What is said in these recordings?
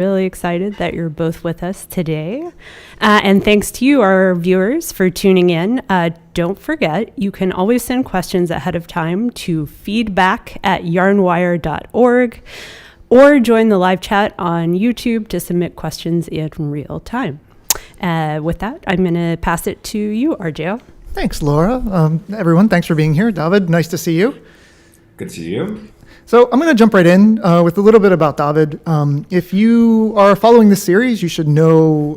Really excited that you're both with us today. And thanks to you, our viewers, for tuning in. Don't forget, you can always send questions ahead of time to feedback@yarnwire.org or join the live chat on YouTube to submit questions in real time. With that, I'm going to pass it to you, Argeo. Thanks, Laura. Everyone, thanks for being here. David, nice to see you. Good to see you. So I'm going to jump right in with a little bit about David. If you are following this series, you should know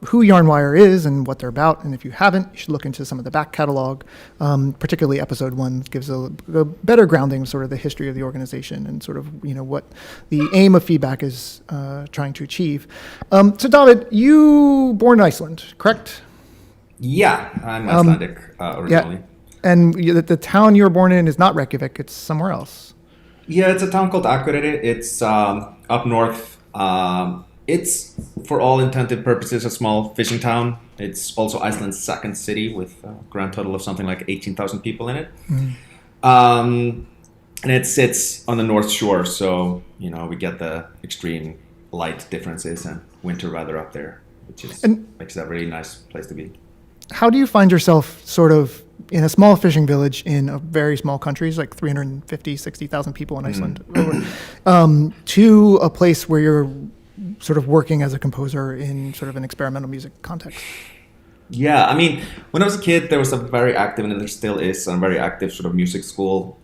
who Yarnwire is and what they're about. And if you haven't, you should look into some of the back catalog, particularly episode 1 gives a better grounding of sort of the history of the organization and sort of, what the aim of feedback is trying to achieve. So David, you born in Iceland, correct? Yeah, I'm Icelandic originally. Yeah. And the town you were born in is not Reykjavik, it's somewhere else. Yeah, it's a town called Akureyri. It's up north. It's, for all intended purposes, a small fishing town. It's also Iceland's second city with a grand total of something like 18,000 people in it. And it sits on the North Shore, so, we get the extreme light differences and winter weather up there, which makes it a really nice place to be. How do you find yourself sort of in a small fishing village in a very small country, like 350, 60,000 people in Iceland, to a place where you're sort of working as a composer in sort of an experimental music context? Yeah, when I was a kid, there was a very active, and there still is, a very active sort of music school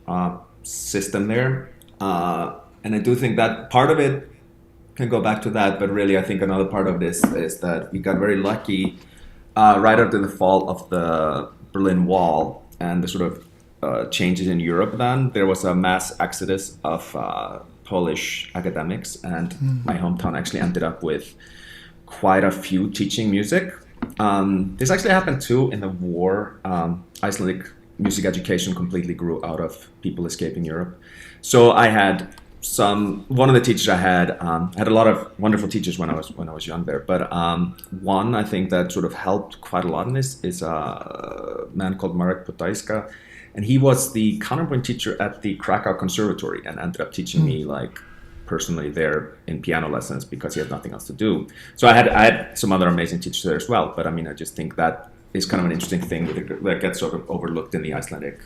system there. And I do think that part of it can go back to that, but really I think another part of this is that we got very lucky right after the fall of the Berlin Wall and the sort of changes in Europe then. There was a mass exodus of Polish academics, and my hometown actually ended up with quite a few teaching music. This actually happened too in the war. Icelandic music education completely grew out of people escaping Europe. So I had one of the teachers I had a lot of wonderful teachers when I was young there, but one I think that sort of helped quite a lot in this is a man called Marek Podajska, and he was the counterpoint teacher at the Krakow Conservatory and ended up teaching me personally there in piano lessons because he had nothing else to do. So I had some other amazing teachers there as well, but I just think that is kind of an interesting thing that gets sort of overlooked in the Icelandic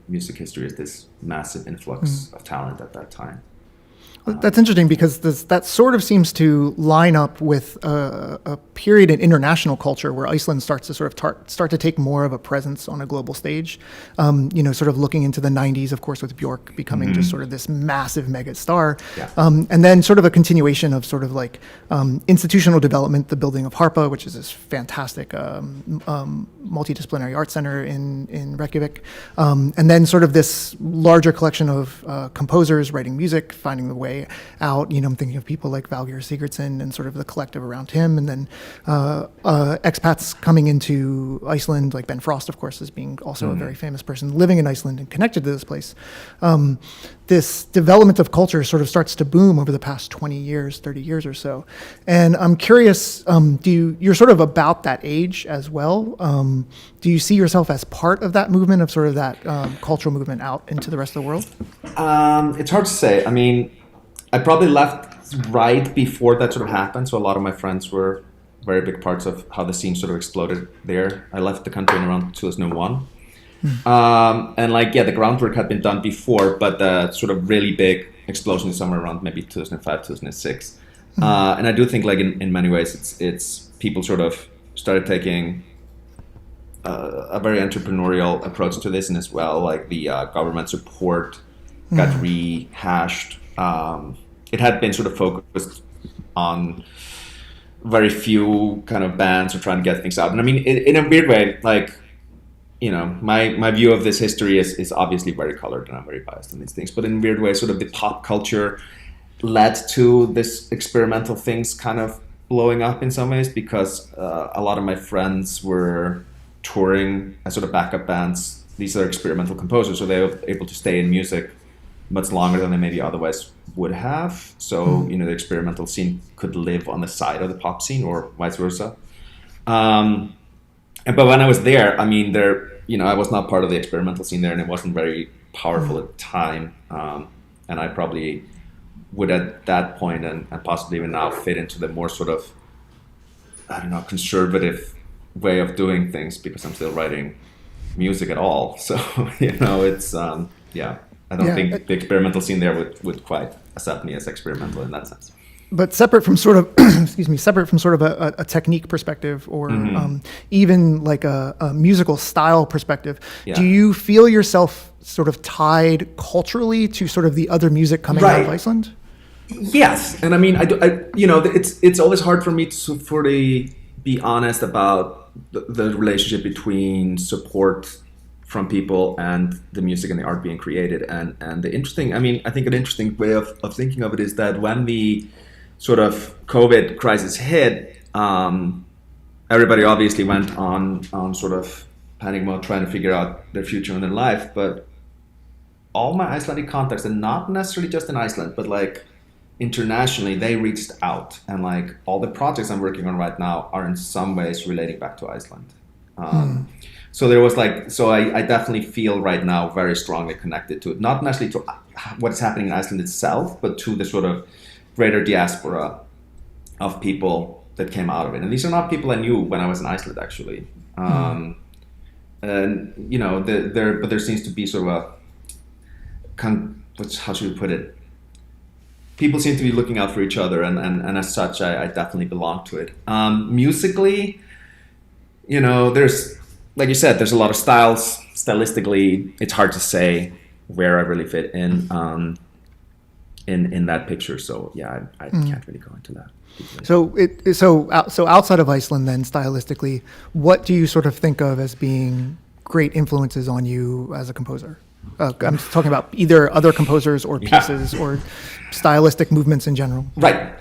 music history, is this massive influx of talent at that time. That's interesting because that sort of seems to line up with a period in international culture where Iceland starts to sort of start to take more of a presence on a global stage. Sort of looking into the 90s, of course, with Björk becoming just sort of this massive mega star. Yeah. And then sort of a continuation of sort of like institutional development, the building of Harpa, which is this fantastic multidisciplinary art center in Reykjavik. And then sort of this larger collection of composers writing music, finding the way out. I'm thinking of people like Valgeir Sigurdsson and sort of the collective around him, and then expats coming into Iceland, like Ben Frost, of course, as being also a very famous person living in Iceland and connected to this place. This development of culture sort of starts to boom over the past 20 years, 30 years or so. And I'm curious, you're sort of about that age as well. Do you see yourself as part of that movement, of sort of that cultural movement out into the rest of the world? It's hard to say. I probably left right before that sort of happened, so a lot of my friends were very big parts of how the scene sort of exploded there. I left the country in around 2001. And the groundwork had been done before, but the sort of really big explosion is somewhere around maybe 2005, 2006. And I do think in many ways it's people sort of started taking a very entrepreneurial approach to this, and as well, like the government support got rehashed. It had been sort of focused on very few kind of bands or trying to get things out. And in a weird way, my view of this history is obviously very colored, and I'm very biased on these things. But in a weird way, sort of the pop culture led to this experimental things kind of blowing up in some ways, because a lot of my friends were touring as sort of backup bands. These are experimental composers, so they were able to stay in music much longer than they maybe otherwise would have. So, the experimental scene could live on the side of the pop scene, or vice versa. But when I was there, I was not part of the experimental scene there, and it wasn't very powerful at the time. And I probably would at that point and possibly even now fit into the more sort of, I don't know, conservative way of doing things, because I'm still writing music at all. So, it's, I don't think the experimental scene there would quite accept me as experimental in that sense. But separate from sort of, separate from sort of a technique perspective, or even like a musical style perspective, do you feel yourself sort of tied culturally to sort of the other music coming out of Iceland? Yes, and I mean, it's always hard for me to fully be honest about the relationship between support from people and the music and the art being created. And the interesting, I think an interesting way of thinking of it is that when the sort of COVID crisis hit, everybody obviously went on sort of panic mode, trying to figure out their future and their life. But all my Icelandic contacts, and not necessarily just in Iceland, but like internationally, they reached out, and like all the projects I'm working on right now are in some ways relating back to Iceland. So there was I definitely feel right now very strongly connected to it, not necessarily to what's happening in Iceland itself, but to the sort of greater diaspora of people that came out of it. And these are not people I knew when I was in Iceland, actually. And there seems to be sort of how should we put it? People seem to be looking out for each other, and as such, I definitely belong to it. Musically, there's, like you said, there's a lot of styles. Stylistically, it's hard to say where I really fit in that picture. So yeah, I can't really go into that. So outside of Iceland, then stylistically, what do you sort of think of as being great influences on you as a composer? I'm talking about either other composers or pieces or stylistic movements in general. Right.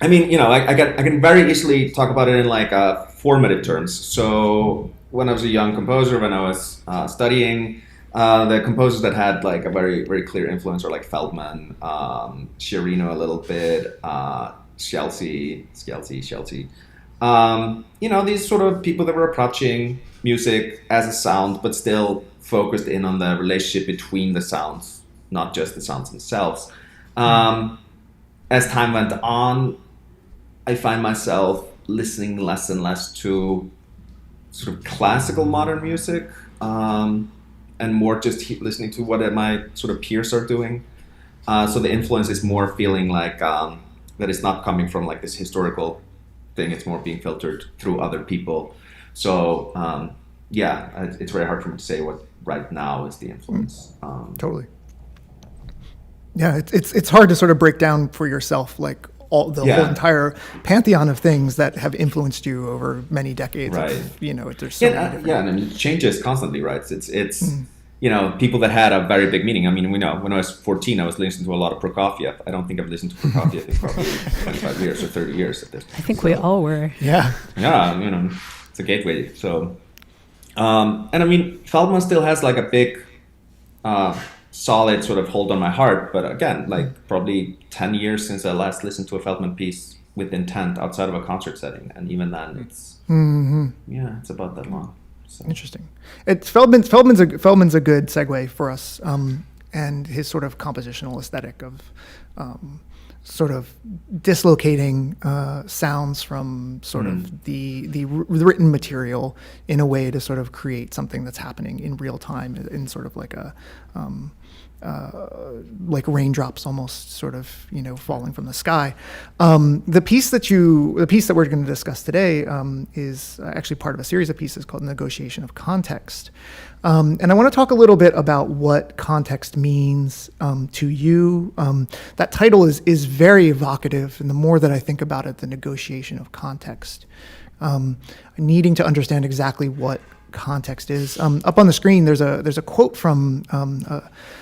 I mean, I can very easily talk about it in like formative terms. So when I was a young composer, when I was studying, the composers that had like a very, very clear influence are like Feldman, Sciarrino a little bit, Scelsi. These sort of people that were approaching music as a sound, but still focused in on the relationship between the sounds, not just the sounds themselves. As time went on, I find myself listening less and less to sort of classical modern music, and more just listening to what my sort of peers are doing. So the influence is more feeling like that it's not coming from like this historical thing. It's more being filtered through other people. So it's very hard for me to say what right now is the influence. Totally. Yeah, it's hard to sort of break down for yourself like all the whole entire pantheon of things that have influenced you over many decades. Right. There's so many different... and it changes constantly, right? It's people that had a very big meaning. I mean, we know when I was 14, I was listening to a lot of Prokofiev. I don't think I've listened to Prokofiev in probably 25 years or 30 years at this point. I think we all were. Yeah. Yeah, it's a gateway. So, and I mean, Feldman still has like a big, solid sort of hold on my heart. But again, like probably 10 years since I last listened to a Feldman piece with intent outside of a concert setting. And even then it's, it's about that long. So. Interesting. Feldman's a good segue for us, and his sort of compositional aesthetic of sort of dislocating sounds from sort of the written material in a way to sort of create something that's happening in real time in sort of like a like raindrops almost sort of falling from the sky. The piece that we're going to discuss today is actually part of a series of pieces called Negotiation of Context. And I want to talk a little bit about what context means to you. That title is very evocative, and the more that I think about it, the negotiation of context, needing to understand exactly what context is. Up on the screen, there's a quote from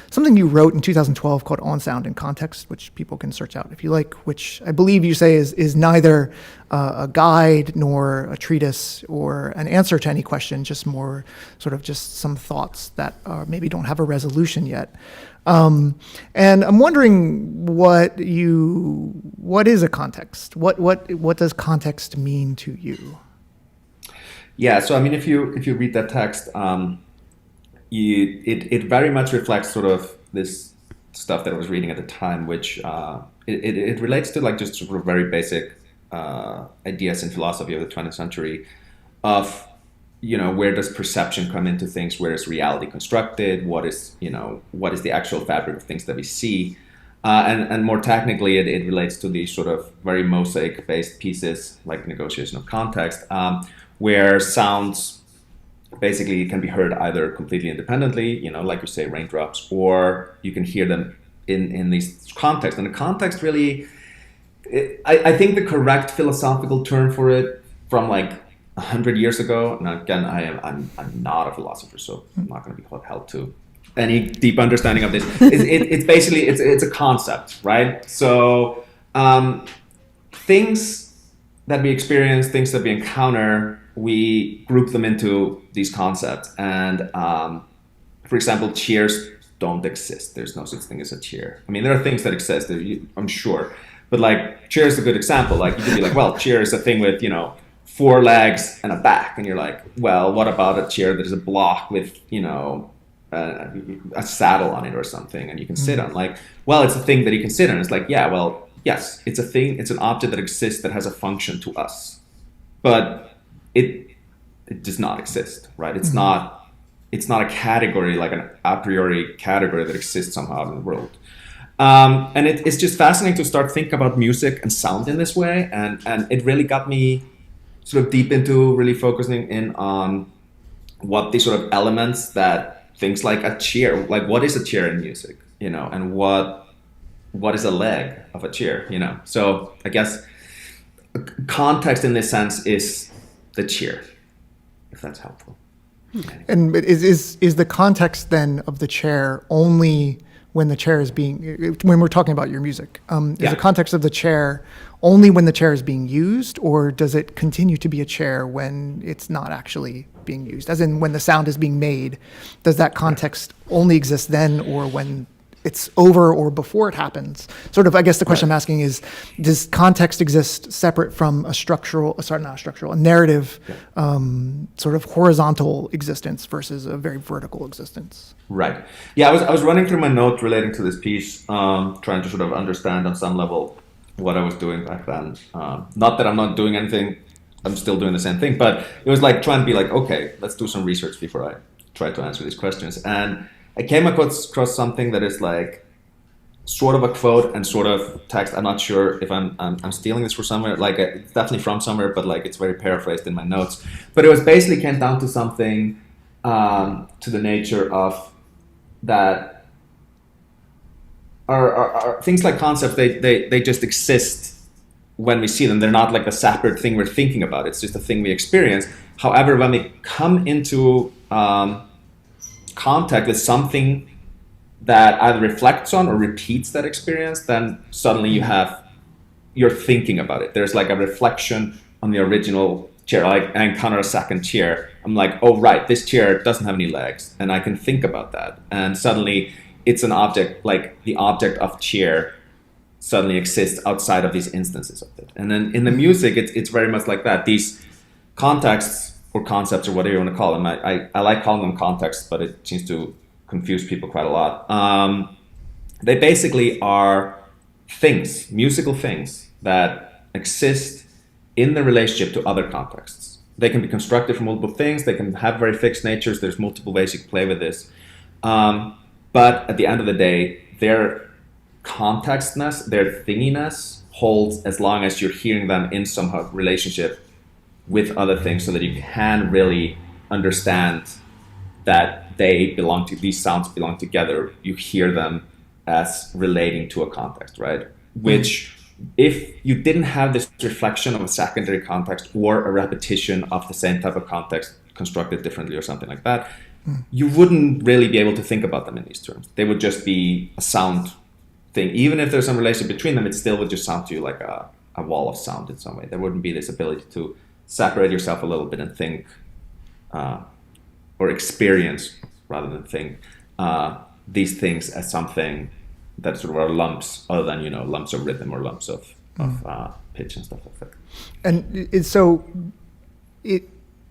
something you wrote in 2012 called On Sound and Context, which people can search out if you like, which I believe you say is neither a guide nor a treatise or an answer to any question, just more sort of just some thoughts that maybe don't have a resolution yet. And I'm wondering what is a context? What does context mean to you? Yeah, so I mean, if you read that text, it very much reflects sort of this stuff that I was reading at the time, which it relates to like just sort of very basic ideas in philosophy of the 20th century of, where does perception come into things? Where is reality constructed? What is the actual fabric of things that we see? And more technically, it relates to these sort of very mosaic-based pieces, like negotiation of context, where sounds basically can be heard either completely independently, like you say, raindrops, or you can hear them in these contexts. And the context really, I think the correct philosophical term for it from like 100 years ago, and again, I'm not a philosopher, so I'm not going to be held to any deep understanding of this. It's basically it's a concept, right? So things that we experience, things that we encounter, we group them into these concepts. And for example, chairs don't exist. There's no such thing as a chair. I mean, there are things that exist, I'm sure, but like chair is a good example. Like you could be like, well, chair is a thing with 4 legs and a back, and you're like, well, what about a chair that is a block with a saddle on it or something, and you can sit on? Like, well, it's a thing that you can sit on. It's like, yeah, well, yes, it's a thing. It's an object that exists that has a function to us, but it does not exist, right? It's not a category, like an a priori category that exists somehow in the world. And it's just fascinating to start thinking about music and sound in this way, and it really got me sort of deep into really focusing in on what the sort of elements that things like a chair, like what is a chair in music, and what is a leg of a chair, So I guess context in this sense is the chair, if that's helpful. And is the context then of the chair only when the chair is when we're talking about your music? Is the context of the chair only when the chair is being used, or does it continue to be a chair when it's not actually being used? As in, when the sound is being made, does that context only exist then, or when it's over or before it happens? Sort of, I guess the question I'm asking is, does context exist separate from a narrative, sort of horizontal existence versus a very vertical existence? Right. Yeah, I was running through my notes relating to this piece, trying to sort of understand on some level what I was doing back then. Not that I'm not doing anything, I'm still doing the same thing, but it was like trying to be like, okay, let's do some research before I try to answer these questions. And I came across something that is like sort of a quote and sort of text. I'm not sure if I'm stealing this from somewhere. Like it's definitely from somewhere, but like it's very paraphrased in my notes. But it was basically came down to something to the nature of that are things like concepts. They just exist when we see them. They're not like a separate thing we're thinking about. It's just a thing we experience. However, when we come into contact with something that either reflects on or repeats that experience, then suddenly you're thinking about it. There's like a reflection on the original chair. Like I encounter a second chair. I'm like, oh right, this chair doesn't have any legs, and I can think about that. And suddenly it's an object, like the object of chair suddenly exists outside of these instances of it. And then in the music, it's very much like that. These contexts or concepts or whatever you want to call them. I like calling them contexts, but it seems to confuse people quite a lot. They basically are things, musical things that exist in the relationship to other contexts. They can be constructed from multiple things. They can have very fixed natures. There's multiple ways you can play with this. But at the end of the day, their contextness, their thinginess holds as long as you're hearing them in some relationship with other things, so that you can really understand that these sounds belong together. You hear them as relating to a context, right? Which, if you didn't have this reflection of a secondary context or a repetition of the same type of context constructed differently or something like that, you wouldn't really be able to think about them in these terms. They would just be a sound thing. Even if there's some relation between them, it still would just sound to you like a wall of sound in some way. There wouldn't be this ability to separate yourself a little bit and think or experience rather than think these things as something that sort of are lumps, other than lumps of rhythm or lumps of pitch and stuff like that. And so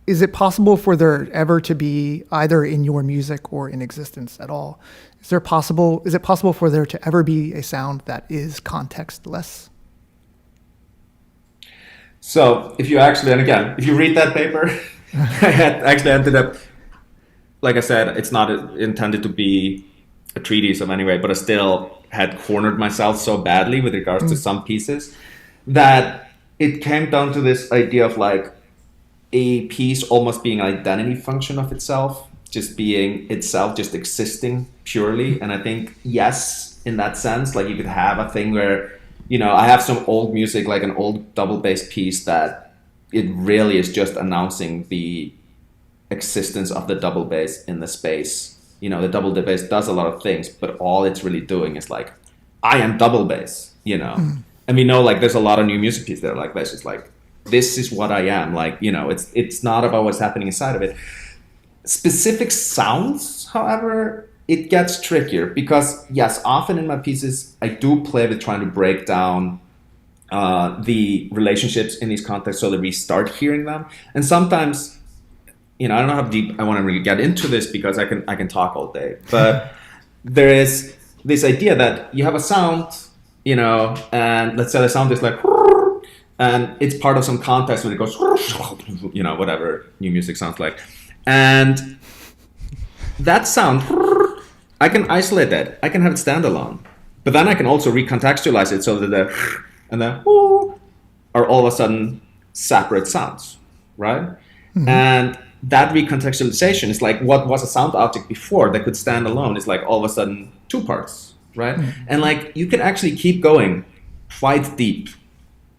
is it possible for there ever to be, either in your music or in existence at all, is it possible for there to ever be a sound that is contextless? So if you actually, and again, if you read that paper, I had actually ended up, like I said, it's not intended to be a treatise of any way, but I still had cornered myself so badly with regards to some pieces that it came down to this idea of like a piece almost being an identity function of itself, just being itself, just existing purely. And I think, yes, in that sense, like you could have a thing where, you know, I have some old music, like an old double bass piece that it really is just announcing the existence of the double bass in the space. You know, the double bass does a lot of things, but all it's really doing is like, I am double bass, you know? And we know like there's a lot of new music pieces that are like this. It's like, this is what I am. Like, you know, it's not about what's happening inside of it. Specific sounds, however, it gets trickier because, yes, often in my pieces, I do play with trying to break down the relationships in these contexts so that we start hearing them. And sometimes, you know, I don't know how deep I want to really get into this because I can talk all day. But there is this idea that you have a sound, you know, and let's say the sound is like, and it's part of some context when it goes, you know, whatever new music sounds like. And that sound, I can isolate that. I can have it standalone. But then I can also recontextualize it so that the and the are all of a sudden separate sounds, right? And that recontextualization is like what was a sound object before that could stand alone is like all of a sudden two parts, right? And like you can actually keep going quite deep,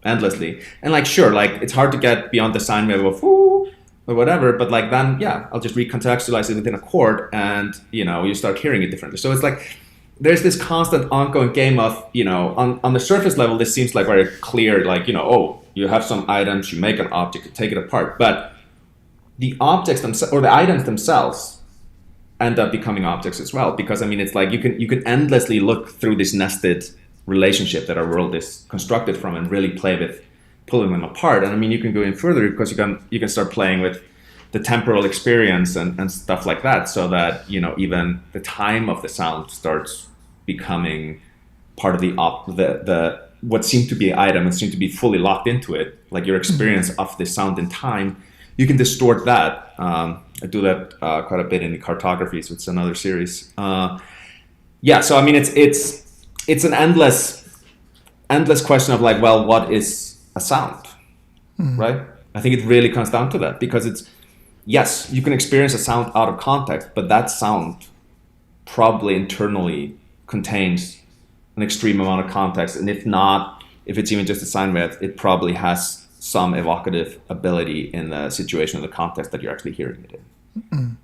endlessly. And like, sure, like it's hard to get beyond the sine wave of or whatever, but like then, yeah, I'll just recontextualize it within a chord and, you know, you start hearing it differently. So it's like, there's this constant ongoing game of, you know, on the surface level, this seems like very clear, like, you know, oh, you have some items, you make an object, you take it apart. But the objects themselves, or the items themselves, end up becoming objects as well. Because, I mean, it's like you can endlessly look through this nested relationship that our world is constructed from and really play with pulling them apart. And I mean, you can go in further because you can start playing with the temporal experience and stuff like that, so that, you know, even the time of the sound starts becoming part of the what seemed to be an item and seemed to be fully locked into it, like your experience of the sound in time. You can distort that. I do that quite a bit in the cartographies, which is another series. Yeah, so I mean, it's an endless question of like, well, what is a sound, right? I think it really comes down to that, because it's, yes, you can experience a sound out of context, but that sound probably internally contains an extreme amount of context. And if not, if it's even just a sine wave, it probably has some evocative ability in the situation or the context that you're actually hearing it in.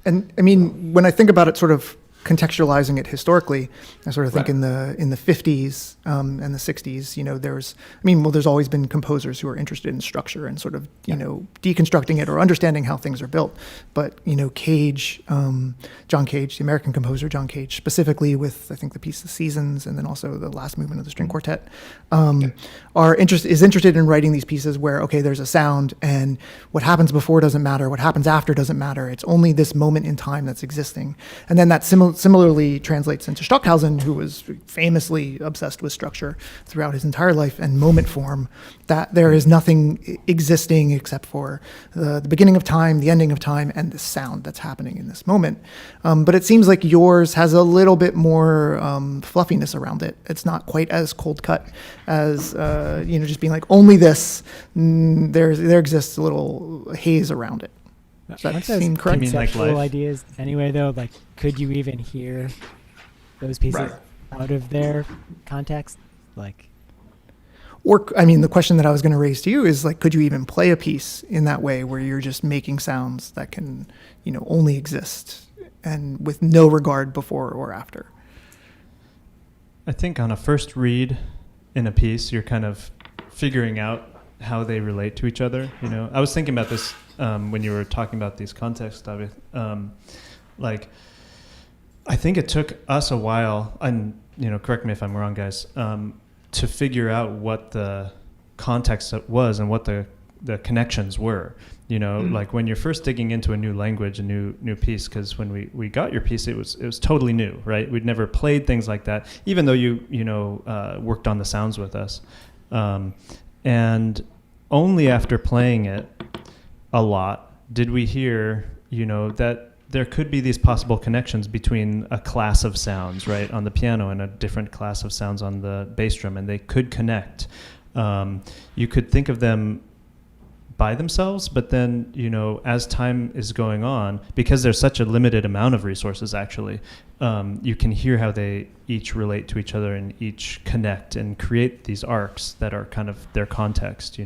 And I mean, when I think about it, sort of contextualizing it historically, I sort of think in the 50s and the 60s, you know, there's always been composers who are interested in structure and sort of, you know, deconstructing it or understanding how things are built. But, you know, John Cage, the American composer John Cage, specifically with, I think, the piece The Seasons and then also the last movement of the string quartet, is interested in writing these pieces where, okay, there's a sound and what happens before doesn't matter, what happens after doesn't matter. It's only this moment in time that's existing. And then that similarly translates into Stockhausen, who was famously obsessed with structure throughout his entire life and moment form, that there is nothing existing except for the beginning of time, the ending of time, and the sound that's happening in this moment. But it seems like yours has a little bit more fluffiness around it. It's not quite as cold cut as, you know, just being like, only this. There exists a little haze around it. Does that seem correct? Conceptual ideas anyway, though, like, could you even hear those pieces out of their context? Like, or, I mean, the question that I was going to raise to you is, like, could you even play a piece in that way where you're just making sounds that can, you know, only exist and with no regard before or after? I think on a first read in a piece, you're kind of figuring out how they relate to each other. You know, I was thinking about this when you were talking about these contexts, David. Like, I think it took us a while, and, you know, correct me if I'm wrong, guys, to figure out what the context was and what the the connections were. You know, like when you're first digging into a new language, a new piece, because when we got your piece, it was totally new, right? We'd never played things like that, even though you worked on the sounds with us. And only after playing it a lot did we hear, that there could be these possible connections between a class of sounds, right, on the piano and a different class of sounds on the bass drum, and they could connect. You could think of them by themselves, but then, as time is going on, because there's such a limited amount of resources, actually, you can hear how they each relate to each other and each connect and create these arcs that are kind of their context,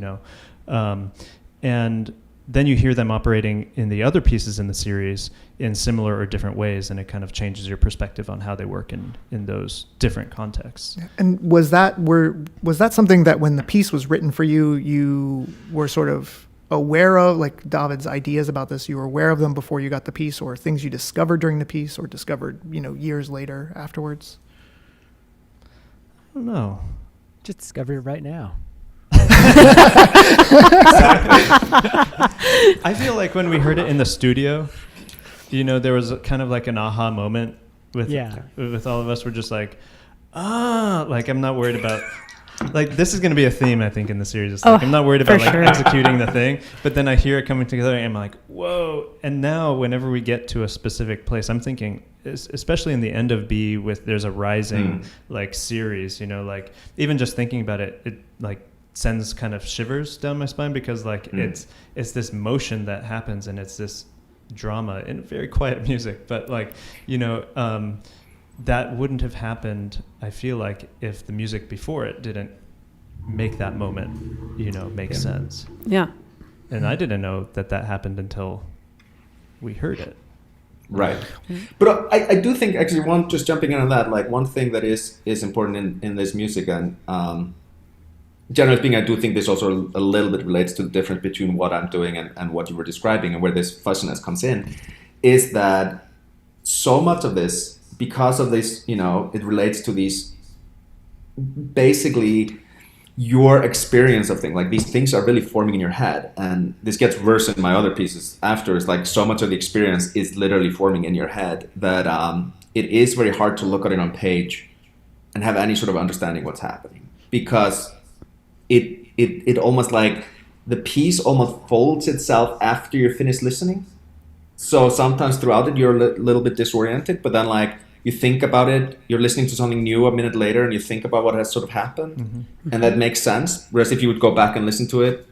and then you hear them operating in the other pieces in the series in similar or different ways, and it kind of changes your perspective on how they work in those different contexts. And was that something that when the piece was written for you, you were sort of aware of, like David's ideas about this, you were aware of them before you got the piece, or things you discovered during the piece or discovered, years later afterwards? I don't know. Just discover it right now. I feel like when we heard it in the studio, there was kind of like an aha moment with all of us. We're just like, like I'm not worried about, like this is going to be a theme, I think, in the series. It's like, I'm not worried about executing the thing, but then I hear it coming together and I'm like, whoa. And now whenever we get to a specific place, I'm thinking, especially in the end of B with there's a rising like series, like even just thinking about it, it like sends kind of shivers down my spine, because like it's this motion that happens and it's this drama in very quiet music, but like that wouldn't have happened, I feel like, if the music before it didn't make that moment make sense. Yeah. And I didn't know that happened until we heard it. Right. But I do think, actually, just jumping in on that, like one thing that is important in this music, and generally speaking, I do think this also a little bit relates to the difference between what I'm doing and what you were describing, and where this fuzziness comes in, is that so much of this, because of this, it relates to these, basically, your experience of things. Like these things are really forming in your head, and this gets worse in my other pieces after. It's like so much of the experience is literally forming in your head that it is very hard to look at it on page and have any sort of understanding what's happening, because it almost like the piece almost folds itself after you're finished listening. So sometimes throughout it you're a little bit disoriented, but then like you think about it, you're listening to something new a minute later and you think about what has sort of happened, and that makes sense. Whereas if you would go back and listen to it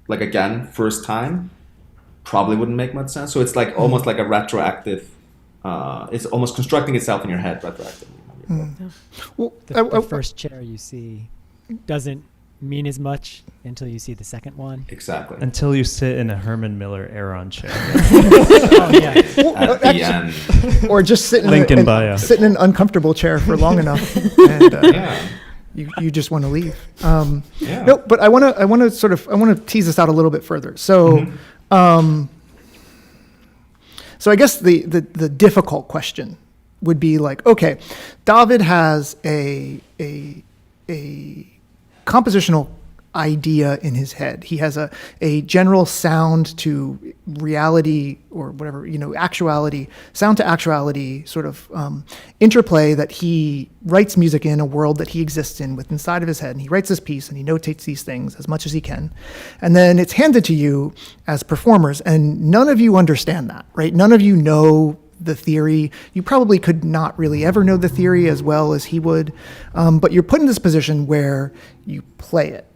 like again first time, probably wouldn't make much sense. So it's like almost like a retroactive, it's almost constructing itself in your head retroactively. Well, The first chair you see doesn't mean as much until you see the second one. Exactly. Until you sit in a Herman Miller Aeron chair. Oh, yeah. At the end. Or just sit in an uncomfortable chair for long enough, and you just want to leave. No, but I want to tease this out a little bit further. So, so I guess the difficult question would be like, okay, David has a compositional idea in his head. He has a general sound to reality, or whatever, actuality, sound to actuality sort of interplay that he writes music in, a world that he exists in with inside of his head. And he writes this piece and he notates these things as much as he can. And then it's handed to you as performers, and none of you understand that, right? None of you know the theory. You probably could not really ever know the theory as well as he would, but you're put in this position where you play it.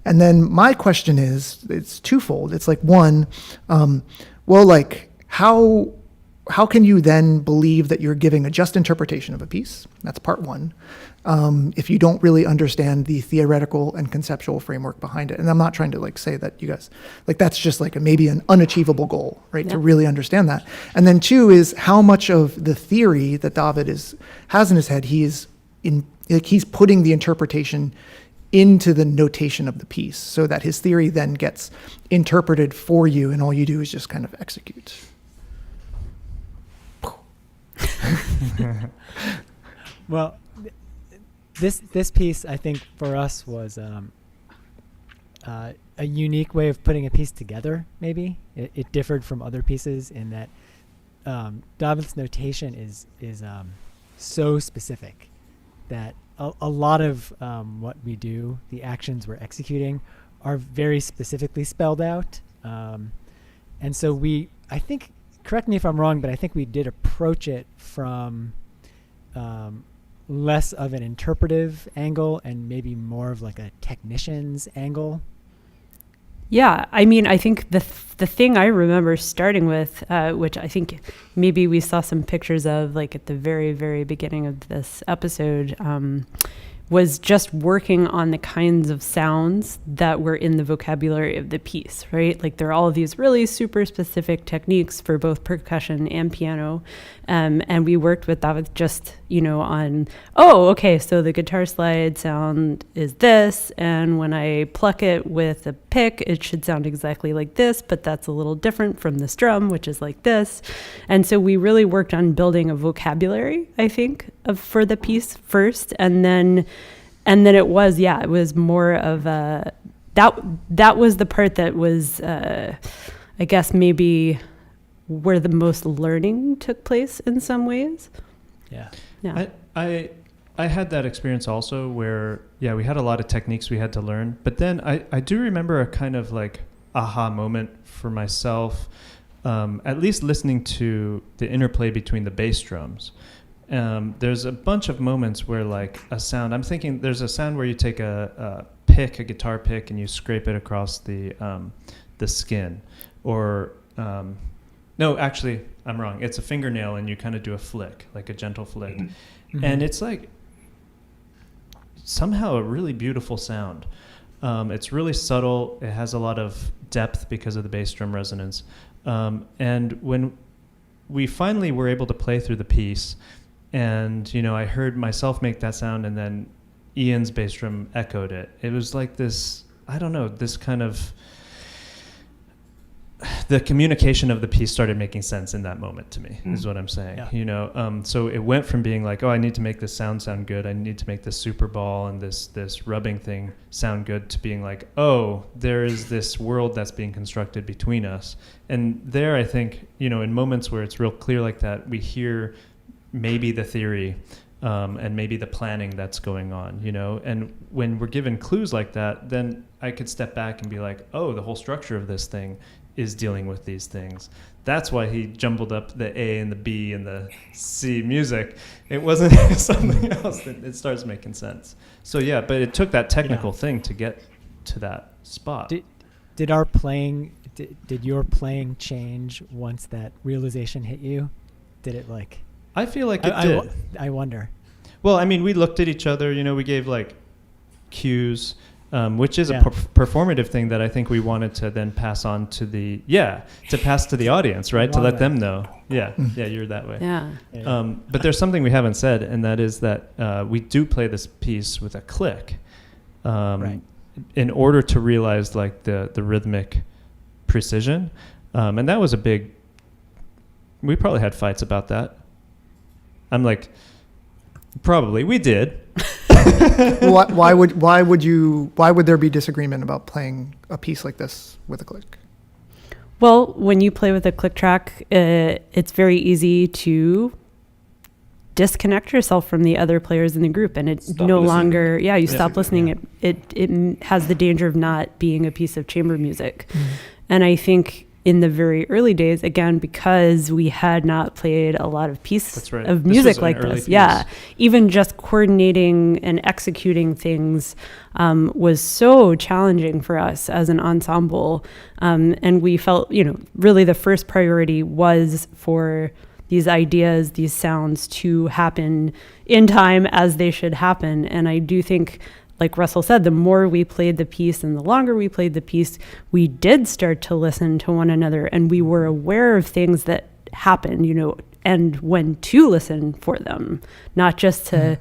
And then my question is, it's twofold. It's like, one, well, like how can you then believe that you're giving a just interpretation of a piece? That's part one. If you don't really understand the theoretical and conceptual framework behind it. And I'm not trying to like say that you guys, like that's just like maybe an unachievable goal, right? To really understand that. And then two is how much of the theory that David has in his head, he's putting the interpretation into the notation of the piece, so that his theory then gets interpreted for you, and all you do is just kind of execute. Well, this piece, I think, for us was a unique way of putting a piece together. Maybe it differed from other pieces in that David's notation is so specific that a lot of what we do, the actions we're executing, are very specifically spelled out. And so I think, correct me if I'm wrong, but I think we did approach it from less of an interpretive angle and maybe more of like a technician's angle. Yeah, I mean, I think the thing I remember starting with, which I think maybe we saw some pictures of like at the very, very beginning of this episode, was just working on the kinds of sounds that were in the vocabulary of the piece, right? Like there are all of these really super specific techniques for both percussion and piano. And we worked with David just, on, okay, so the guitar slide sound is this. And when I pluck it with a pick, it should sound exactly like this, but that's a little different from the strum, which is like this. And so we really worked on building a vocabulary, I think, for the piece first. And then it was more of that was the part that was, I guess maybe where the most learning took place in some ways. Yeah. I had that experience also where, we had a lot of techniques we had to learn. But then I do remember a kind of like aha moment for myself, at least listening to the interplay between the bass drums. There's a bunch of moments where like a sound, I'm thinking there's a sound where you take a guitar pick, and you scrape it across the skin. Or, no, actually, I'm wrong. It's a fingernail, and you kind of do a flick, like a gentle flick. Mm-hmm. And it's like somehow a really beautiful sound. It's really subtle. It has a lot of depth because of the bass drum resonance. And when we finally were able to play through the piece, and, I heard myself make that sound, and then Ian's bass drum echoed it. It was like this, I don't know, this kind of, the communication of the piece started making sense in that moment to me, is what I'm saying. Yeah. So it went from being like, I need to make this sound good. I need to make this super ball and this rubbing thing sound good, to being like, there is this world that's being constructed between us. And there, I think, in moments where it's real clear like that, we hear maybe the theory and maybe the planning that's going on, and when we're given clues like that, then I could step back and be like, the whole structure of this thing is dealing with these things. That's why he jumbled up the A and the B and the C music. It wasn't something else. That it starts making sense. So but it took that technical thing to get to that spot. Did your playing change once that realization hit you? Did it like? I feel like it did. I wonder. Well, I mean, we looked at each other. We gave like cues. Which is a performative thing that I think we wanted to then pass on to the audience, right? To let them know. Yeah, you're that way. Yeah. But there's something we haven't said, and that is that we do play this piece with a click, right, in order to realize like the rhythmic precision, and that was we probably had fights about that. I'm like, probably we did. Why would there be disagreement about playing a piece like this with a click? Well, when you play with a click track, it's very easy to disconnect yourself from the other players in the group, and it stop listening. It has the danger of not being a piece of chamber music. Mm-hmm. And I think in the very early days, again, because we had not played a lot of of music like this. Yeah. Even just coordinating and executing things was so challenging for us as an ensemble. And we felt, really the first priority was for these ideas, these sounds to happen in time as they should happen. And I do think, like Russell said, the more we played the piece and the longer we played the piece, we did start to listen to one another, and we were aware of things that happened, and when to listen for them, not just to,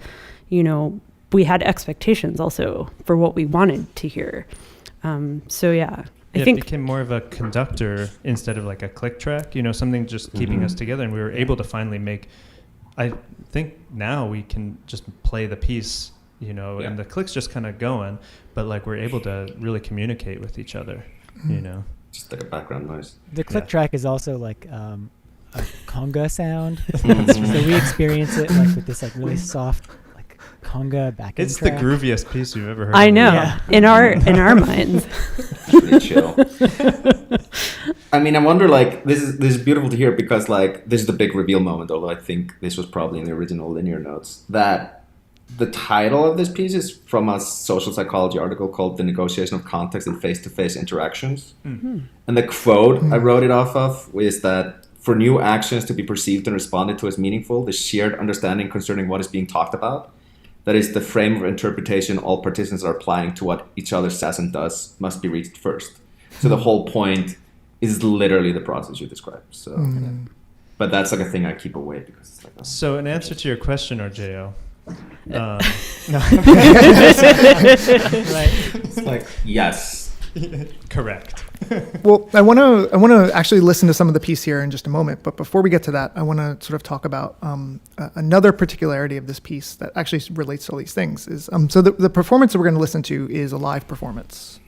we had expectations also for what we wanted to hear. I think it became more of a conductor instead of like a click track, something just keeping us together, and we were able to finally I think now we can just play the piece, and the click's just kind of going. but like we're able to really communicate with each other, you know. Just like a background noise. The click track is also like a conga sound. So we experience it like with this like really soft like conga back end It's track. the grooviest piece you've ever heard. I know. Yeah. In our minds. Pretty chill. I mean, I wonder, like, this is beautiful to hear because, like, this is the big reveal moment, although I think this was probably in the original linear notes, that the title of this piece is from a social psychology article called The Negotiation of Context in Face-to-Face Interactions. Mm-hmm. And the quote I wrote it off of is that for new actions to be perceived and responded to as meaningful, the shared understanding concerning what is being talked about, that is the frame of interpretation all participants are applying to what each other says and does, must be reached first. So the whole point is literally the process you described. So, but that's like a thing I keep away because it's like. So in answer to your question, Argeo, It's like yes, correct. Well, I want to actually listen to some of the piece here in just a moment. But before we get to that, I want to sort of talk about another particularity of this piece that actually relates to all these things. Is so the performance that we're going to listen to is a live performance,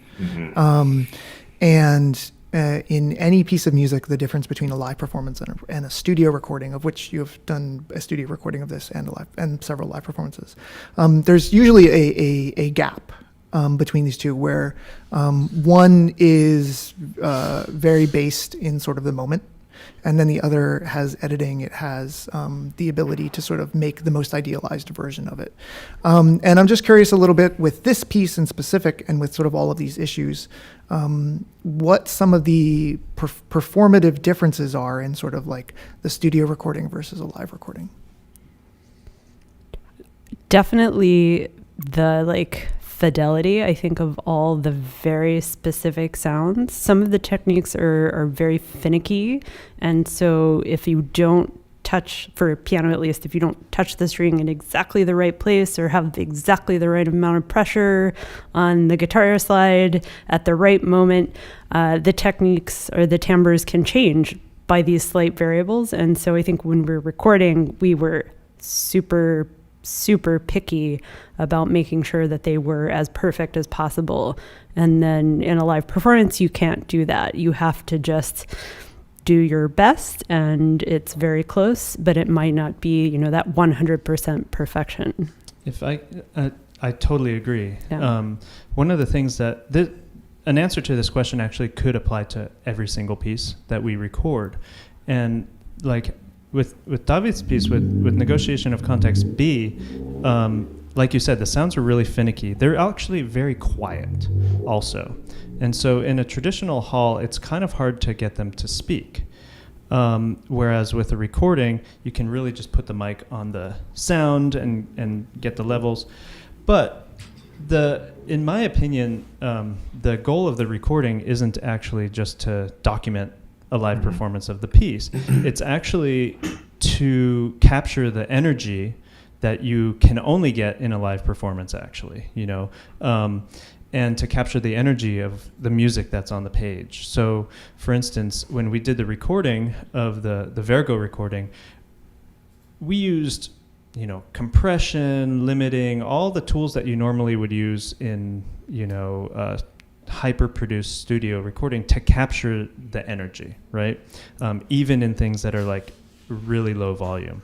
and in any piece of music, the difference between a live performance and a studio recording, of which you have done a studio recording of this and several live performances, there's usually a gap between these two, where one is very based in sort of the moment, and then the other has editing. It has the ability to sort of make the most idealized version of it. And I'm just curious a little bit with this piece in specific, and with sort of all of these issues, what some of the performative differences are in sort of like the studio recording versus a live recording. Definitely the like fidelity, I think, of all the very specific sounds. Some of the techniques are very finicky, and so if you don't touch, for a piano at least, if you don't touch the string in exactly the right place or have exactly the right amount of pressure on the guitar slide at the right moment, the techniques or the timbres can change by these slight variables. And so I think when we're recording, we were super picky about making sure that they were as perfect as possible. And then in a live performance, you can't do that. You have to just do your best, and it's very close, but it might not be, that 100% perfection. If I totally agree. Yeah. One of the things that an answer to this question actually could apply to every single piece that we record, and like with David's piece with Negotiation of Context B, like you said, the sounds are really finicky. They're actually very quiet also. And so in a traditional hall, it's kind of hard to get them to speak. Whereas with a recording, you can really just put the mic on the sound and get the levels. But in my opinion, the goal of the recording isn't actually just to document a live performance of the piece. It's actually to capture the energy that you can only get in a live performance, actually, and to capture the energy of the music that's on the page. So, for instance, when we did the recording of the Vergo recording, we used, compression, limiting, all the tools that you normally would use in, hyper-produced studio recording to capture the energy, right? Even in things that are like really low volume.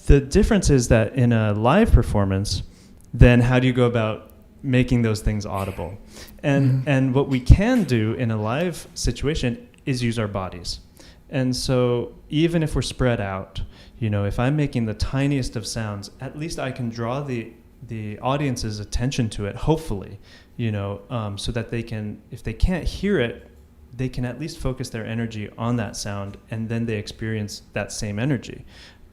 The difference is that in a live performance, then how do you go about making those things audible? And what we can do in a live situation is use our bodies. And so even if we're spread out, if I'm making the tiniest of sounds, at least I can draw the audience's attention to it, hopefully, so that they can, if they can't hear it, they can at least focus their energy on that sound, and then they experience that same energy.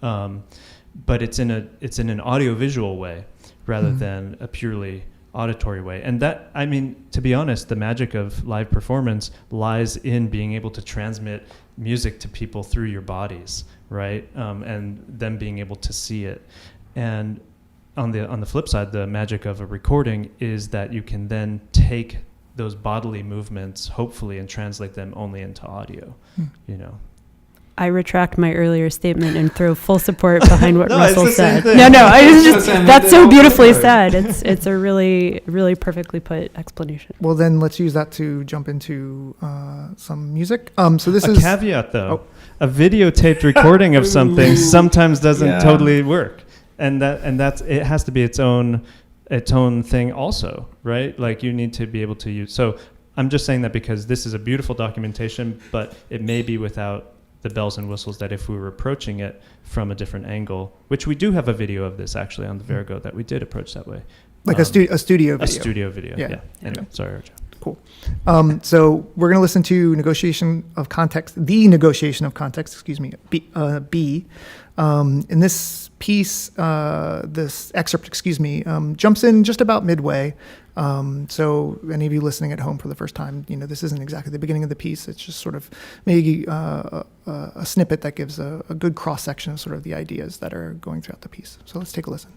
But it's in an audiovisual way rather than a purely auditory way. And that, to be honest, the magic of live performance lies in being able to transmit music to people through your bodies, right? And them being able to see it. And on the flip side, the magic of a recording is that you can then take those bodily movements, hopefully, and translate them only into audio, I retract my earlier statement and throw full support behind what No, it's Russell the same said. thing. No, I was It's the just same that's thing so all beautifully over. said. It's a really, really perfectly put explanation. Well, then let's use that to jump into some music. So this A is caveat, though. A videotaped recording of something sometimes doesn't Yeah. totally work. And that's it has to be its own thing also, right? Like you need to be able to use. So I'm just saying that because this is a beautiful documentation, but it may be without the bells and whistles that if we were approaching it from a different angle, which we do have a video of this actually on the Virgo that we did approach that way. like a studio video. A studio video. Yeah. Yeah. Anyway, sorry, Argeo. Cool. So we're going to listen to the negotiation of context, B. In this piece, this excerpt, jumps in just about midway. So any of you listening at home for the first time, this isn't exactly the beginning of the piece. It's just sort of maybe a snippet that gives a good cross-section of sort of the ideas that are going throughout the piece. So let's take a listen.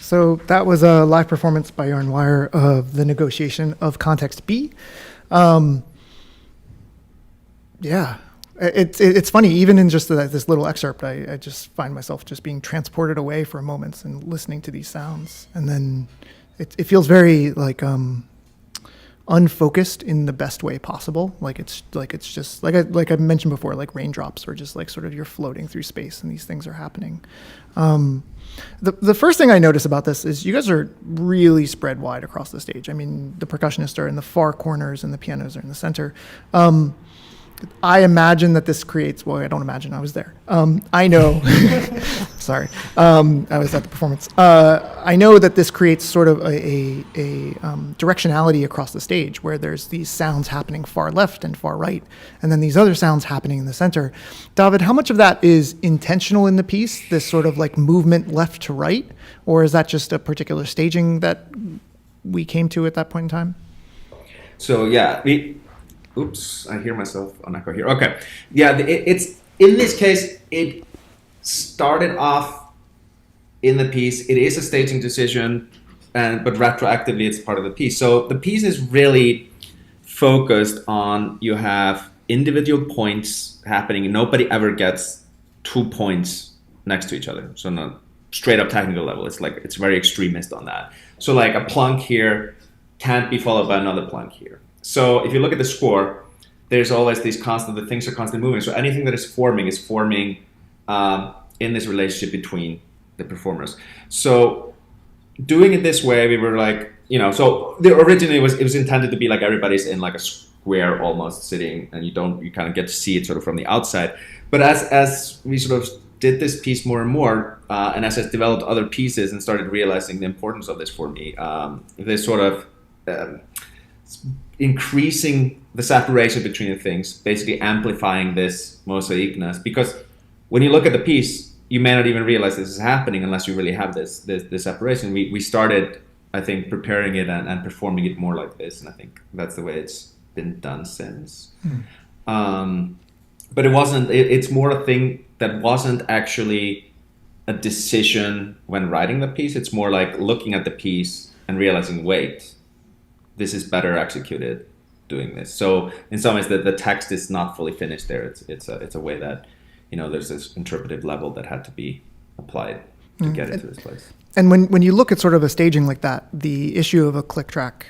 So that was a live performance by Yarn Wire of the negotiation of context B. Yeah, it's funny, even in just this little excerpt, I just find myself just being transported away for moments and listening to these sounds. And then it feels very like unfocused in the best way possible. It's just like I mentioned before, like raindrops, or just like sort of you're floating through space and these things are happening. The first thing I notice about this is you guys are really spread wide across the stage. I mean, the percussionists are in the far corners and the pianos are in the center. I imagine that this creates, well, I don't imagine, I was there. I know, sorry, I was at the performance. I know that this creates sort of a directionality across the stage where there's these sounds happening far left and far right, and then these other sounds happening in the center. David, how much of that is intentional in the piece, this sort of like movement left to right, or is that just a particular staging that we came to at that point in time? So yeah, oops, I hear myself on echo here. Okay. Yeah, it's in this case, it started off in the piece. It is a staging decision, but retroactively it's part of the piece. So the piece is really focused on, you have individual points happening, and nobody ever gets 2 points next to each other. So on a straight up technical level, it's very extremist on that. So like a plunk here can't be followed by another plunk here. So if you look at the score, there's always these the things are constantly moving. So anything that is forming in this relationship between the performers. So doing it this way, we were like, so originally it was intended to be like everybody's in like a square almost sitting, and you kind of get to see it sort of from the outside. But as we sort of did this piece more and more, and as I developed other pieces and started realizing the importance of this for me, this sort of increasing the separation between the things, basically amplifying this mosaicness. Because when you look at the piece, you may not even realize this is happening unless you really have this separation. We started, I think, preparing it and performing it more like this, and I think that's the way it's been done since. But it wasn't. It's more a thing that wasn't actually a decision when writing the piece. It's more like looking at the piece and realizing, wait, this is better executed doing this. So in some ways, the text is not fully finished there. It's a way that, there's this interpretive level that had to be applied to get it to this place. And when you look at sort of a staging like that, the issue of a click track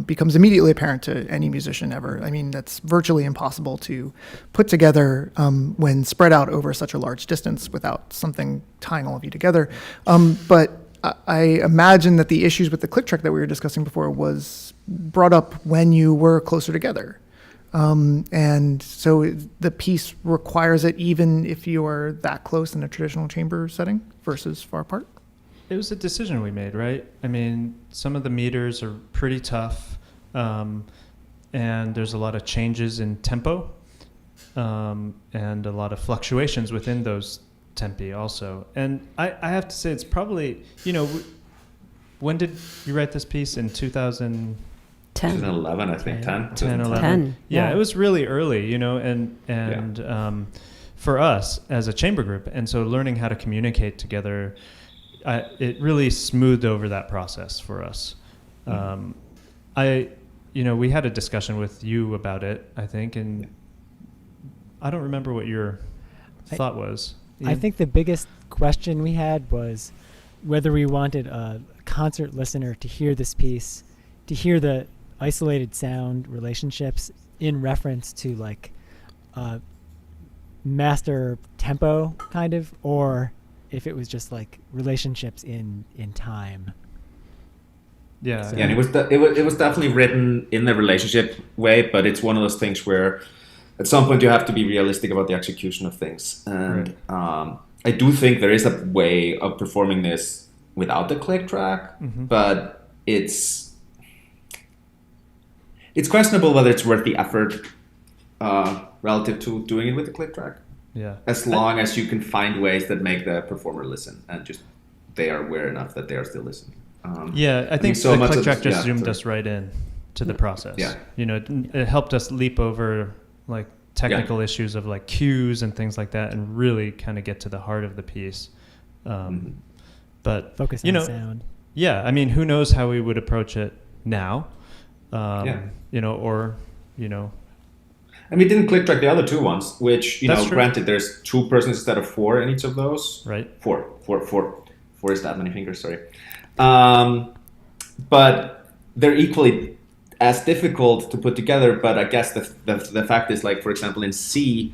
becomes immediately apparent to any musician ever. I mean, that's virtually impossible to put together when spread out over such a large distance without something tying all of you together. But I imagine that the issues with the click track that we were discussing before was brought up when you were closer together. And so the piece requires it even if you are that close in a traditional chamber setting versus far apart? It was a decision we made, right? I mean, some of the meters are pretty tough, and there's a lot of changes in tempo, and a lot of fluctuations within those tempi also. And I have to say, it's probably, when did you write this piece? In 2010? 2011, I think. 10, 11. 10. Yeah, it was really early, and for us as a chamber group, and so learning how to communicate together, it really smoothed over that process for us. We had a discussion with you about it, I think, and I don't remember what your thought was. I think the biggest question we had was whether we wanted a concert listener to hear this piece, to hear the isolated sound relationships in reference to like master tempo kind of, or if it was just like relationships in time. Yeah. Yeah, and it was definitely written in the relationship way, but it's one of those things where at some point you have to be realistic about the execution of things. And right. I do think there is a way of performing this without the click track, but it's questionable whether it's worth the effort relative to doing it with the click track. Yeah. As long as you can find ways that make the performer listen and just they are aware enough that they are still listening. I think the click track just zoomed us right in to the process. Yeah. It helped us leap over like technical issues of like cues and things like that and really kind of get to the heart of the piece. But focus on sound. Yeah. I mean, who knows how we would approach it now? And we didn't click track the other two ones, which, That's true. Granted, there's 2 persons instead of 4 in each of those. Right. 4 is that many fingers, sorry. but they're equally as difficult to put together. But I guess the fact is, like, for example, in C,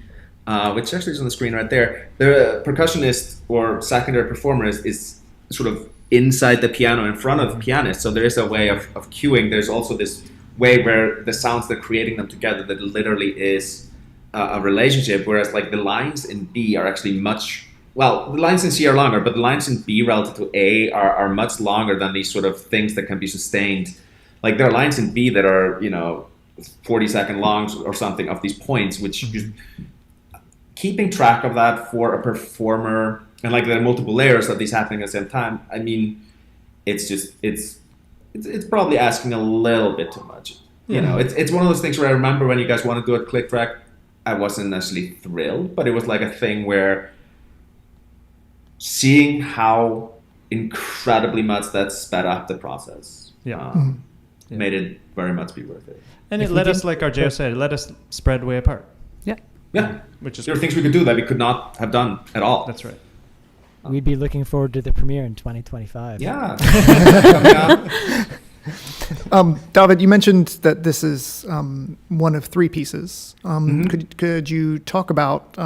which actually is on the screen right there, the percussionist or secondary performer is sort of inside the piano in front of the pianist. So there is a way of cueing. There's also this way where the sounds they're creating them together that literally is a relationship, whereas like the lines in B are actually the lines in C are longer, but the lines in B relative to A are much longer than these sort of things that can be sustained. Like there are lines in B that are, 40-second long or something of these points, which just keeping track of that for a performer, and like there are multiple layers of these happening at the same time. I mean, it's probably asking a little bit too much. It's one of those things where I remember when you guys wanted to do a click track, I wasn't necessarily thrilled, but it was like a thing where seeing how incredibly much that sped up the process made it very much be worth it. And it let us, like Argeo said, let us spread way apart. Yeah, which is there are things we could do that we could not have done at all. That's right. We'd be looking forward to the premiere in 2025. Yeah. David, you mentioned that this is one of three pieces. Could you talk about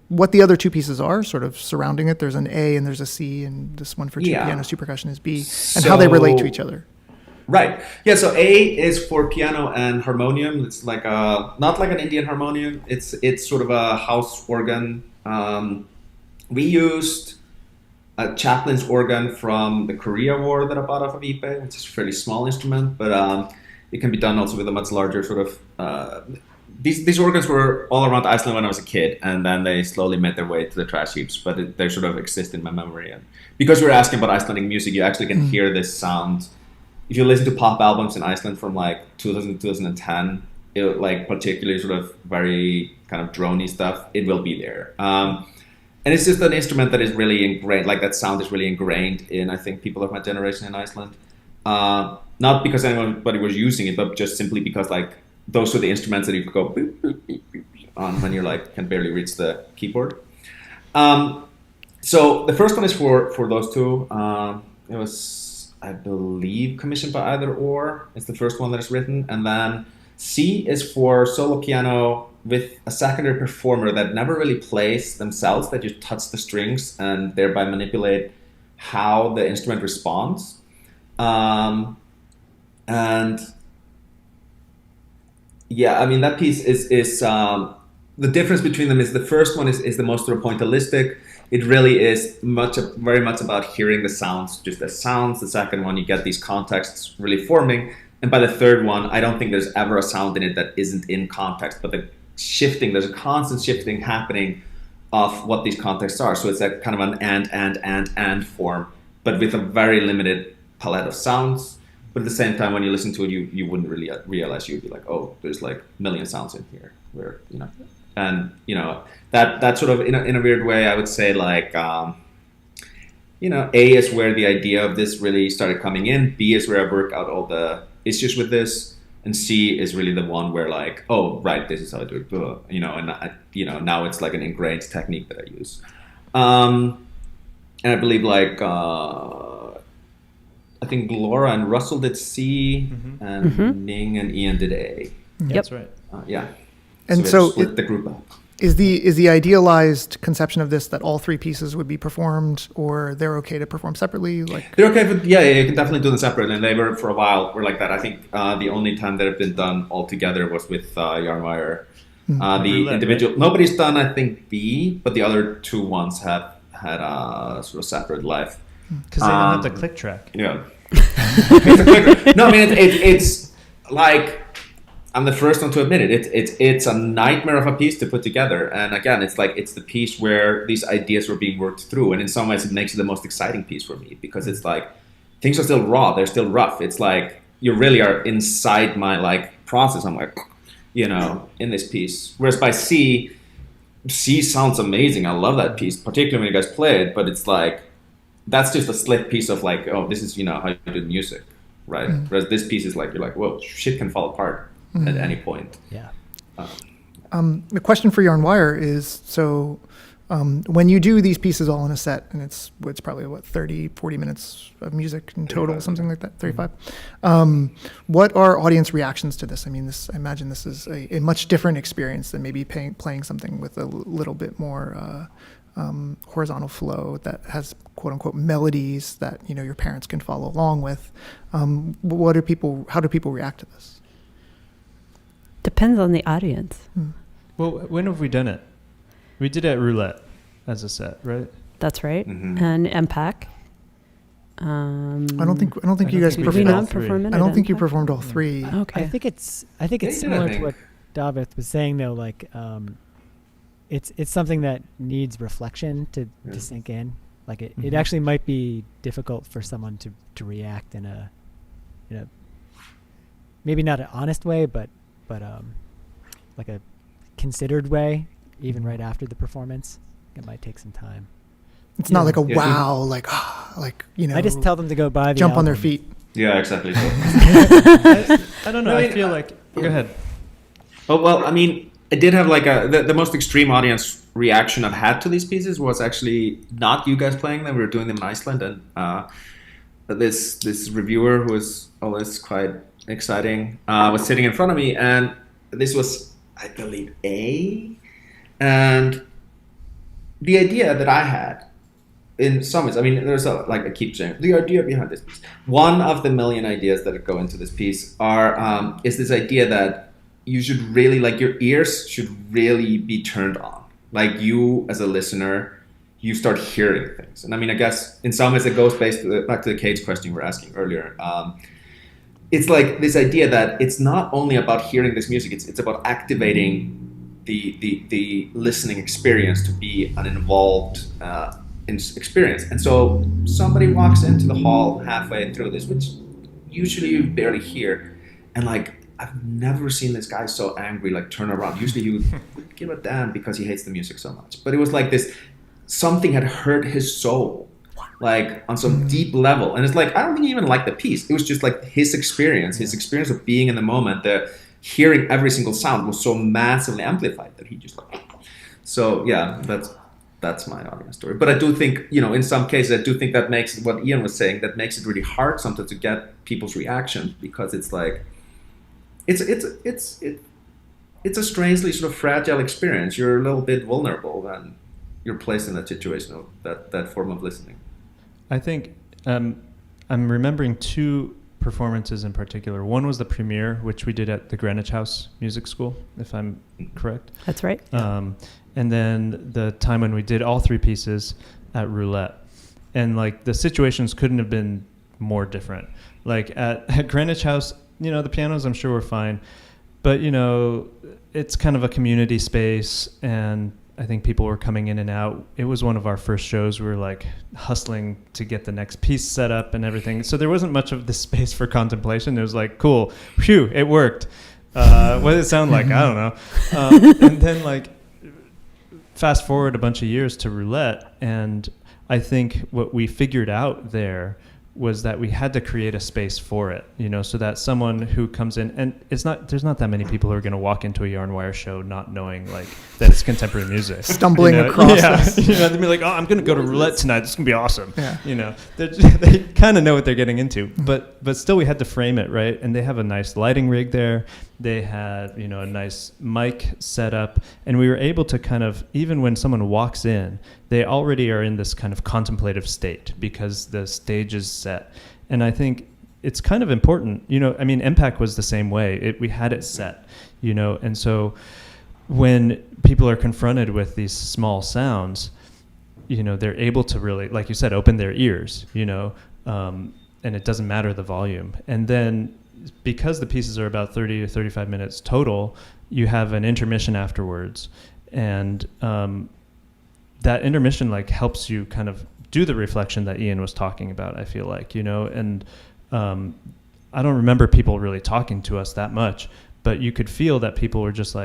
what the other two pieces are, sort of surrounding it? There's an A and there's a C, and this one for two pianos, two percussion is B, and how they relate to each other. Right. Yeah. So A is for piano and harmonium. It's like not like an Indian harmonium. It's sort of a house organ. We used a Chaplin's organ from the Korea War that I bought off of eBay, which is a fairly small instrument, but it can be done also with a much larger sort of. These organs were all around Iceland when I was a kid, and then they slowly made their way to the trash heaps. But they sort of exist in my memory, and because we're asking about Icelandic music, you actually can hear this sound. If you listen to pop albums in Iceland from like 2000 2010, it, like particularly sort of very kind of drony stuff, it will be there. And it's just an instrument that is really ingrained, like that sound is really ingrained in, I think, people of my generation in Iceland. Not because anybody was using it, but just simply because like those are the instruments that you could go boop, boop, boop, boop, on when you're like can barely reach the keyboard. So the first one is for those two. It was, I believe, commissioned by either or. It's the first one that is written. And then C is for solo piano with a secondary performer that never really plays themselves, that just touch the strings and thereby manipulate how the instrument responds. And yeah, I mean, that piece is the difference between them is the first one is the most sort of pointillistic. It really is very much about hearing the sounds, just as sounds. The second one, you get these contexts really forming. And by the third one, I don't think there's ever a sound in it that isn't in context, but there's a constant shifting happening of what these contexts are. So it's a kind of an and form, but with a very limited palette of sounds. But at the same time, when you listen to it, you wouldn't really realize. You'd be like, oh, there's like a million sounds in here, where and that sort of in a weird way, I would say like A is where the idea of this really started coming in. B is where I work out all the issues with this, and C is really the one where like, oh right, this is how I do it, and now it's like an ingrained technique that I use, and I believe like. I think Laura and Russell did C, and Ning and Ian did A. Yep. That's right. Yeah. And so split the group up. Is the idealized conception of this that all three pieces would be performed, or they're okay to perform separately? Like they're okay, but yeah, you can definitely do them separately. And they were for a while were like that. I think the only time that have been done all together was with Yarnwire. The individual nobody's done I think B, but the other two ones had sort of separate life. Because they don't have the click track. Yeah. No, I mean it's like I'm the first one to admit it. It's a nightmare of a piece to put together. And again, it's like it's the piece where these ideas were being worked through, and in some ways it makes it the most exciting piece for me because it's like things are still raw, they're still rough. It's like you really are inside my like process. I'm like, in this piece. Whereas by C sounds amazing. I love that piece, particularly when you guys play it. But it's like that's just a slick piece of like, oh, this is how you do music, right? Whereas this piece is like you're like, whoa, shit can fall apart at any point. Yeah. The question for Yarnwire is so When you do these pieces all in a set, and it's probably, 30, 40 minutes of music in total, something like that, 35. What are audience reactions to this? I mean, I imagine this is a much different experience than maybe playing something with a little bit more horizontal flow that has quote unquote melodies that, your parents can follow along with. How do people react to this? Depends on the audience. Well, when have we done it? We did it at Roulette as a set, right? That's right. Mm-hmm. And MPAC. I don't think you guys we Did we did all not three. perform it I at don't think you MPAC? performed all three. Okay. I think it's did, similar I to think. what David was saying though. Like, it's something that needs reflection to sink in. Like it actually might be difficult for someone to react in a maybe not an honest way, but like a considered way, even right after the performance. It might take some time. It's not like a Yeah. wow, I just tell them to go buy the jump on their album. feet. Yeah, exactly. So. I don't know. No, I I- feel like. Go ahead. Oh, well, I mean, I did have like the most extreme audience reaction I've had to these pieces was actually not you guys playing them. We were doing them in Iceland, and this reviewer who was always quite exciting was sitting in front of me, and this was, I believe, and the idea that I had in some ways, I mean, there's I keep saying the idea behind this piece. One of the million ideas that go into this piece is this idea that you should really, your ears should really be turned on. Like you, as a listener, you start hearing things. And I mean, I guess in some ways it goes back to the Kate's question you were asking earlier. It's like this idea that it's not only about hearing this music, it's about activating the listening experience to be an involved experience. And so somebody walks into the hall halfway through this, which usually you barely hear, and I've never seen this guy so angry, turn around. Usually he would give a damn because he hates the music so much. But it was like this, something had hurt his soul, on some deep level. And it's I don't think he even liked the piece. It was just his experience of being in the moment, the hearing every single sound was so massively amplified that he just so yeah, that's my audience story. But I do think, in some cases, I do think that makes what Ian was saying, that makes it really hard sometimes to get people's reaction, because it's it's a strangely sort of fragile experience. You're a little bit vulnerable when you're placed in that situation of that form of listening. I think I'm remembering two performances in particular. One was the premiere, which we did at the Greenwich House Music School, if I'm correct. That's right. And then the time when we did all three pieces at Roulette. And the situations couldn't have been more different. At Greenwich House, the pianos I'm sure were fine, but it's kind of a community space, and I think people were coming in and out. It was one of our first shows. We were hustling to get the next piece set up and everything. So there wasn't much of the space for contemplation. It was cool, phew, it worked. What did it sound like? I don't know. And then fast forward a bunch of years to Roulette, and I think what we figured out there was that we had to create a space for it, so that someone who comes in, and there's not that many people who are going to walk into a Yarn Wire show not knowing that it's contemporary music, stumbling across this. They'd be oh, I'm going to go to Roulette tonight. This is going to be awesome. Yeah. They kind of know what they're getting into, but still we had to frame it right. And they have a nice lighting rig there. They had a nice mic set up, and we were able to kind of, even when someone walks in, they already are in this kind of contemplative state because the stage is set. And I think it's kind of important, MPAC was the same way. We had it set, and so when people are confronted with these small sounds, they're able to really, like you said, open their ears, and it doesn't matter the volume. And then because the pieces are about 30 to 35 minutes total, you have an intermission afterwards. And that intermission helps you kind of do the reflection that Ian was talking about, I feel and I don't remember people really talking to us that much, but you could feel that people were just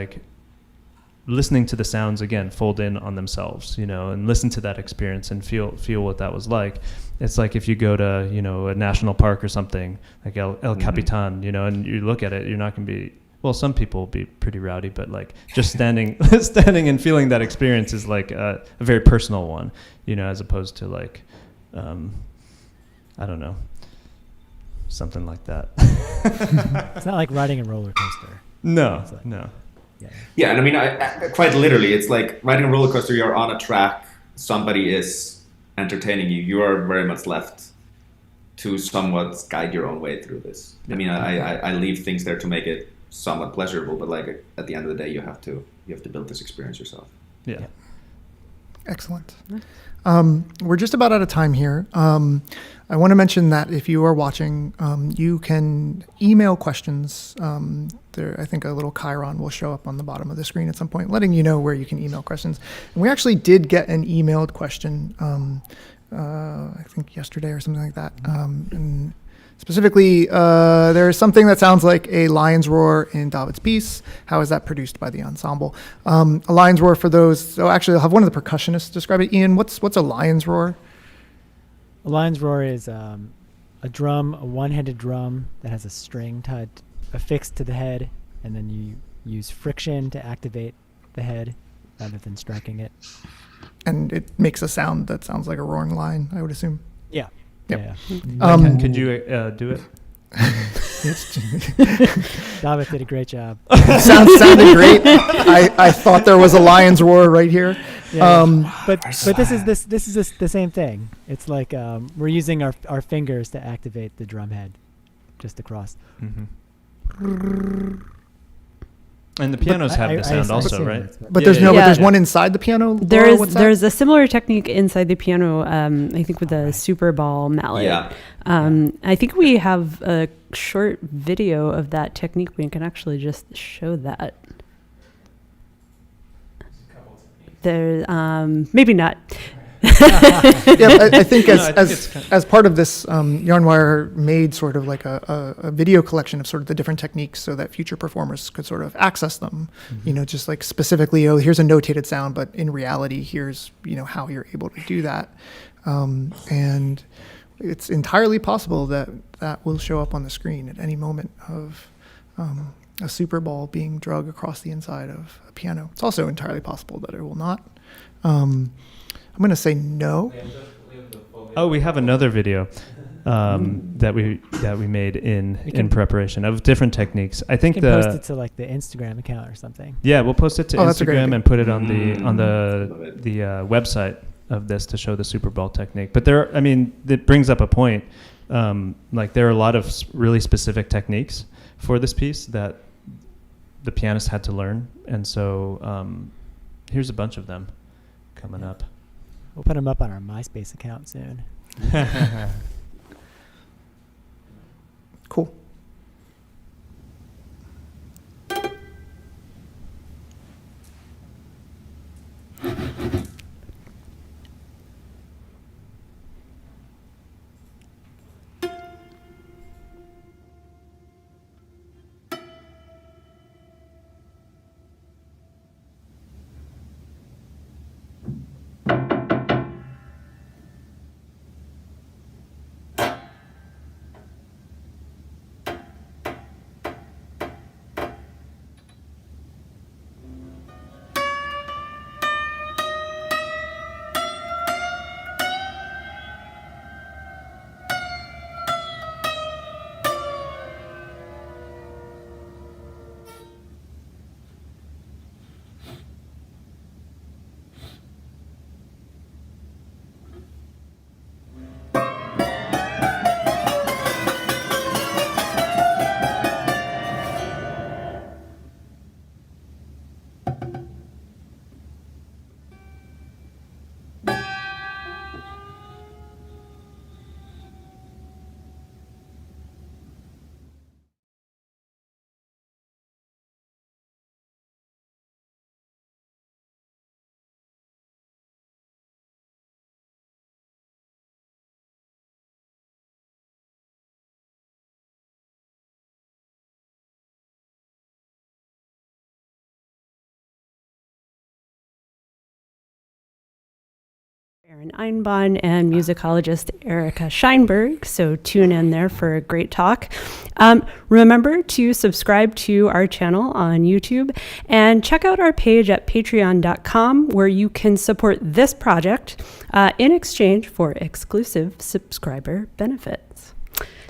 listening to the sounds again, fold in on themselves, and listen to that experience and feel what that was like. It's if you go to, a national park or something, like El Capitan, and you look at it, you're not going to be well, some people will be pretty rowdy, but like just standing and feeling that experience is like a very personal one, as opposed to like, I don't know, something like that. It's not like riding a roller coaster. No, Like, no. Yeah. Yeah, and I mean, I quite literally, it's like riding a roller coaster. You're on a track. Somebody is entertaining you. You are very much left to somewhat guide your own way through this. I mean, I leave things there to make it somewhat pleasurable, but like at the end of the day, you have to build this experience yourself. Yeah. Excellent. We're just about out of time here. I want to mention that if you are watching, you can email questions. I think a little chyron will show up on the bottom of the screen at some point, letting you know where you can email questions. And we actually did get an emailed question, I think yesterday or something like that. And specifically, there is something that sounds like a lion's roar in David's piece. How is that produced by the ensemble? A lion's roar, for those, so actually I'll have one of the percussionists describe it. Ian, what's a lion's roar? A lion's roar is a one-handed drum that has a string affixed to the head, and then you use friction to activate the head rather than striking it. And it makes a sound that sounds like a roaring lion, I would assume. Yeah. Yep. Yeah. Could you do it? David did a great job. Sounded great. I thought there was a lion's roar right here. Yeah, but this is the same thing. It's like we're using our fingers to activate the drum head just across. Mm-hmm. And the pianos have the sound also, right? But there's one inside the piano. Laura, There's a similar technique inside the piano. I think with the Super Ball mallet. Yeah. I think we have a short video of that technique. We can actually just show that. There, maybe not. I think as part of this, Yarnwire made sort of like a video collection of sort of the different techniques so that future performers could sort of access them. Mm-hmm. Just like specifically, here's a notated sound, but in reality, here's how you're able to do that. And it's entirely possible that will show up on the screen at any moment of a super ball being drug across the inside of a piano. It's also entirely possible that it will not. I'm going to say no. Oh, we have another video that we made in preparation of different techniques. I think you can post it to like the Instagram account or something. Yeah, we'll post it to that's a great Instagram idea. and put it on the website of this to show the Super Bowl technique. But it brings up a point. Like there are a lot of really specific techniques for this piece that the pianist had to learn, and so here's a bunch of them coming up. We'll put them up on our MySpace account soon. Cool. Aaron Einbaum and musicologist Erica Scheinberg. So tune in there for a great talk. Remember to subscribe to our channel on YouTube and check out our page at patreon.com where you can support this project in exchange for exclusive subscriber benefits.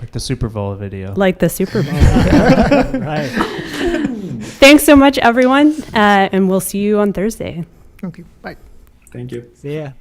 Like the Super Bowl video. Like the Super Bowl. Right. Thanks so much, everyone, and we'll see you on Thursday. Okay, bye. Thank you. See ya.